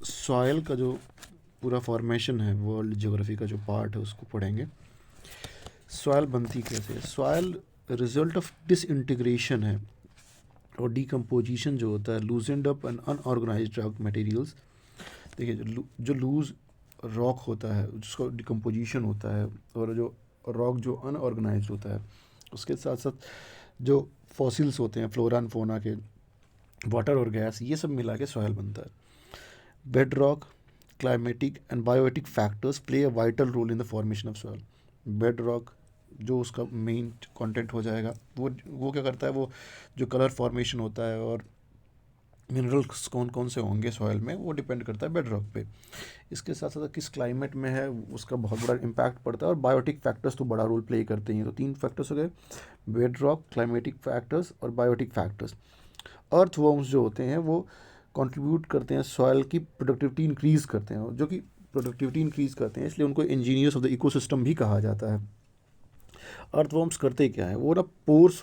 Soil का जो पूरा फॉर्मेशन है, वर्ल्ड ज्योग्राफी का जो पार्ट है उसको पढ़ेंगे। सॉयल बनती कैसे है? सॉयल रिजल्ट ऑफ डिसइंटीग्रेशन है और डिकम्पोजिशन जो होता है loosened up and unorganised rock materials. देखिए, जो लूज रॉक होता है जिसका डिकम्पोजिशन होता है, और जो रॉक जो अनऑर्गेनाइज्ड होता है, उसके साथ साथ जो फॉसिल्स होते हैं फ्लोरा एंड फोना के, वाटर और गैस, ये सब मिला के सॉयल बनता है। Bed rock, climatic and biotic factors play a vital role in the formation of soil. Bed rock जो उसका मेन कंटेंट हो जाएगा, वो क्या करता है, वो जो कलर फॉर्मेशन होता है और मिनरल्स कौन कौन से होंगे सॉयल में, वो डिपेंड करता है बेड रॉक पे। इसके साथ साथ किस क्लाइमेट में है उसका बहुत बड़ा इम्पैक्ट पड़ता है, और बायोटिक फैक्टर्स तो बड़ा रोल प्ले करते हैं। तो 3 फैक्टर्स हो गए, बेड रॉक, क्लाइमेटिक फैक्टर्स और बायोटिक फैक्टर्स। अर्थ वर्म्स जो होते हैं वो कंट्रीब्यूट करते हैं, सॉयल की प्रोडक्टिविटी इंक्रीज़ करते हैं, जो कि प्रोडक्टिविटी इंक्रीज़ करते हैं, इसलिए उनको इंजीनियर्स ऑफ द इकोसिस्टम भी कहा जाता है। अर्थवर्म्स करते क्या है, वो ना पोर्स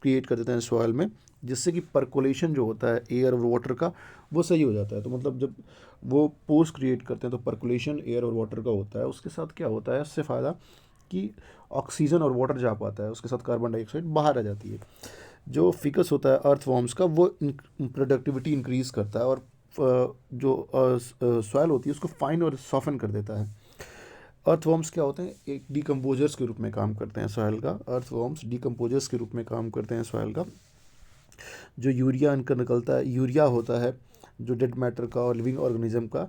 क्रिएट कर देते हैं सॉयल में, जिससे कि पर्कोलेशन जो होता है एयर और वाटर का, वो सही हो जाता है। तो मतलब जब वो पोर्स क्रिएट करते हैं तो पर्कोलेशन एयर और वाटर का होता है। उसके साथ क्या होता है, उससे फ़ायदा कि ऑक्सीजन और वाटर जा पाता है, उसके साथ कार्बन डाइऑक्साइड बाहर आ जाती है। जो फिकस होता है अर्थवर्म्स का, वो प्रोडक्टिविटी इंक्रीज़ करता है, और जो सॉयल होती है उसको फाइन और सॉफन कर देता है। अर्थवर्म्स क्या होते हैं, एक डिकम्पोजर्स के रूप में काम करते हैं सॉयल का। अर्थवर्म्स डिकम्पोजर्स के रूप में काम करते हैं सॉयल का। जो यूरिया इनका निकलता है, यूरिया होता है जो डेड मैटर का और लिविंग ऑर्गेनिज्म का,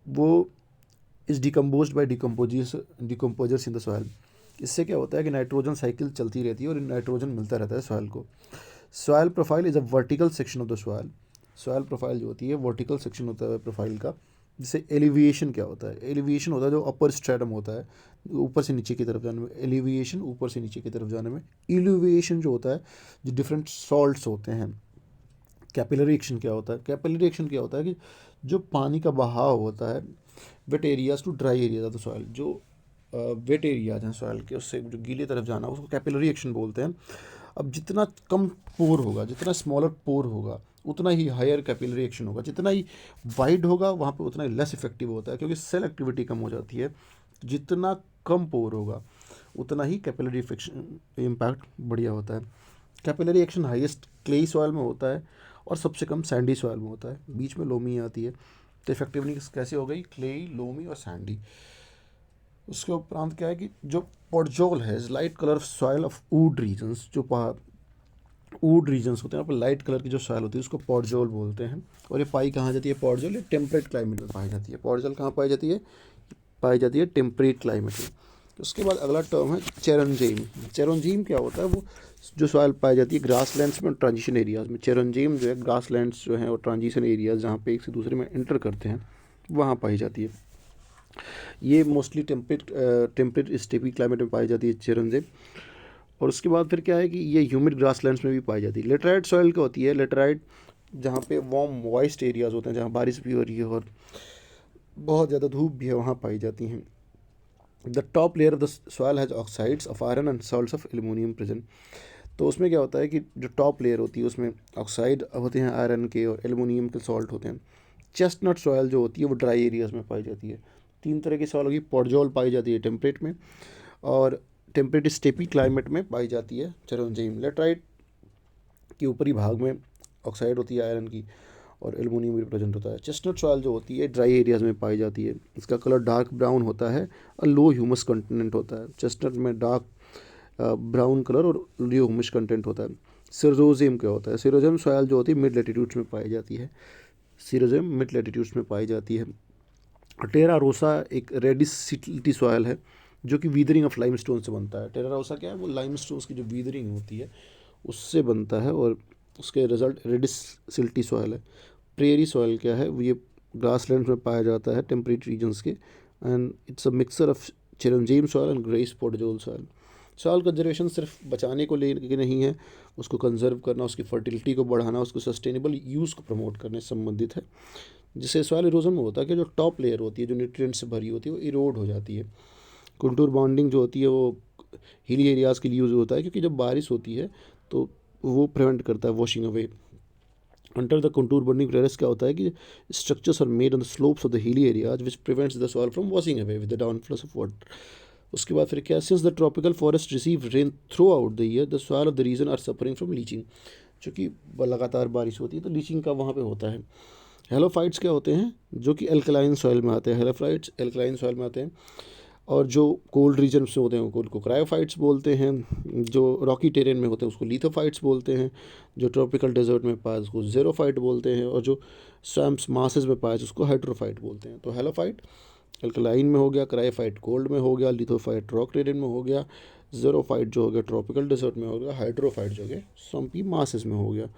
वो is decomposed by decomposers in the soil. इससे क्या होता है कि नाइट्रोजन साइकिल चलती रहती है और नाइट्रोजन मिलता रहता है सॉयल को। Soil profile is a vertical section of the soil. Soil profile जो होती है वर्टिकल सेक्शन होता है प्रोफाइल का। जैसे एलिविएशन क्या होता है, एलिविएशन होता है जो अपर स्ट्रेटम होता है, ऊपर से नीचे की तरफ जाने में एलिविएशन, ऊपर से नीचे की तरफ जाने में इल्यूविएशन जो होता है, जो डिफरेंट सॉल्ट्स होते हैं। कैपिलरी एक्शन क्या होता है, कैपिलरी एक्शन क्या होता है कि जो पानी का बहाव होता है wet areas to dry areas of the soil, जो वेट एरियाज हैं सॉइल के, उससे जो गीली तरफ जाना उसको कैपिलरी एक्शन बोलते हैं। अब जितना कम पोर होगा, जितना स्मॉलर पोर होगा, उतना ही हायर कैपिलरी एक्शन होगा। जितना ही वाइड होगा वहाँ पे उतना ही लेस इफेक्टिव होता है, क्योंकि सेल एक्टिविटी कम हो जाती है। जितना कम पोर होगा उतना ही कैपिलरी इफेक्शन इम्पैक्ट बढ़िया होता है। Capillary action highest clayey soil में होता है और सबसे कम सैंडी सॉइल में होता है, बीच में लोमी आती है। तो इफेक्टिवनेस कैसे हो गई, क्लेई, लोमी और सैंडी। उसके उपरांत क्या है कि जो पोडजोल है, light colour soil of wood regions, जो वुड रीजन्स होते हैं, यहाँ पर लाइट कलर की जो सॉइल होती है उसको पोडजोल बोलते हैं। और ये पाई कहाँ जाती है पोडजोल, ये टेम्परेट क्लाइमेट में पाई जाती है। पोडजोल कहाँ पाई जाती है, पाई जाती है टेम्परेट क्लाइमेट में। उसके बाद अगला टर्म है चेरनजीम। चेरनजीम क्या होता है, वो जो सॉइल पाई जाती है ग्रास लैंड्स में और ट्रांजिशन एरियाज़ में। चेरनजीम जो है ग्रास लैंड्स जो हैं और ट्रांजिशन एरियाज़ जहाँ पे एक से दूसरे में इंटर करते हैं, वहाँ पाई जाती है। ये मोस्टली टेम्परेट स्टेपी क्लाइमेट में पाई जाती है चेरनजीम। और उसके बाद फिर क्या है कि ये ह्यूमिड ग्रासलैंड्स में भी पाई जाती है। लेटराइट सॉइल क्या होती है, लेटराइट जहाँ पे वार्म मॉइस्ट एरियाज़ होते हैं, जहाँ बारिश भी हो रही है और बहुत ज़्यादा धूप भी है, वहाँ पाई जाती हैं। The top layer of the soil has oxides of iron and salts of aluminium present. तो उसमें क्या होता है कि जो टॉप लेयर होती है उसमें ऑक्साइड होते हैं आयरन के और एल्युमिनियम के सॉल्ट होते हैं। चेस्टनट सॉइल जो होती है वो ड्राई एरियाज़ में पाई जाती है। 3 तरह की सॉइल होगी, पोडजोल पाई जाती है टेम्परेट में, और टेम्परेट स्टेपी क्लाइमेट में पाई जाती है चेरनजीम। लेटराइट के ऊपरी भाग में ऑक्साइड होती है आयरन की और एल्युमिनियम भी प्रेजेंट होता है। चेस्टनट सॉइल जो होती है ड्राई एरियाज़ में पाई जाती है। इसका कलर डार्क ब्राउन होता है और लो ह्यूमस कंटेंट होता है। चेस्टनट में डार्क ब्राउन कलर और लो ह्यूमस कंटेंट होता है। सिरोजियम क्या होता है, सिरोजियम सॉइल जो होती है मिड लेटीट्यूड्स में पाई जाती है। सिरोजियम मिड लेटीट्यूड्स में पाई जाती है। टेरा रोसा एक रेडिश सिल्टी सॉइल है जो कि वीदरिंग ऑफ लाइम स्टोन से बनता है। टेरा रोसा क्या है, वो लाइम स्टोन्स की जो वीदरिंग होती है उससे बनता है और उसके रिजल्ट रेडिश सिल्टी सॉइल है। प्रेरी सॉइल क्या है, वो ये ग्रासलैंड में पाया जाता है टेम्परेट रीजन्स के, and it's a mixer of chernozem soil and grey podzol soil. Soil conservation सिर्फ बचाने को लेके नहीं है, उसको कंजर्व करना, उसकी फर्टिलिटी को बढ़ाना, उसको सस्टेनेबल यूज़ को प्रमोट करने से संबंधित है। जिससे सॉइल इरोजन में होता है कि जो टॉप लेयर होती है जो न्यूट्रिएंट से भरी होती है वो इरोड हो जाती है। कंटूर बॉन्डिंग जो होती है वो हिली एरियाज़ के लिए यूज़ होता है, क्योंकि जब बारिश होती है तो वो प्रिवेंट करता है washing away. Under the contour bunding process क्या होता है कि structures are made on the slopes of the hilly areas which prevents the soil from washing away with the downflows of water. उसके बाद फिर क्या, since the tropical forest receive rain throughout the year the soil of the region are suffering from leaching. चूँकि लगातार बारिश होती है तो लीचिंग का वहाँ पे होता है। हेलोफाइट्स क्या होते हैं, जो कि एल्कलाइन सॉइल में आते हैं। हेलोफाइट्स एल्कलाइन सॉइल में आते हैं। और जो कोल्ड रीजन से होते हैं उनको क्रायोफाइट्स बोलते हैं। जो रॉकी टेरेन में होते हैं उसको लिथोफाइट्स बोलते हैं। जो ट्रॉपिकल डेजर्ट में पाए उसको ज़ेरोफाइट बोलते हैं। और जो स्वैम्प्स मासेस में पाए उसको हाइड्रोफाइट बोलते हैं। तो हेलोफाइट अल्कलाइन में हो गया, क्रायोफाइट कोल्ड में हो गया, लिथोफाइट रॉक टेरेन में हो गया, ज़ेरोफाइट जो हो गया ट्रॉपिकल डेजर्ट में हो गया, हाइड्रोफाइट जो है स्वम्पी मासेस में हो गया।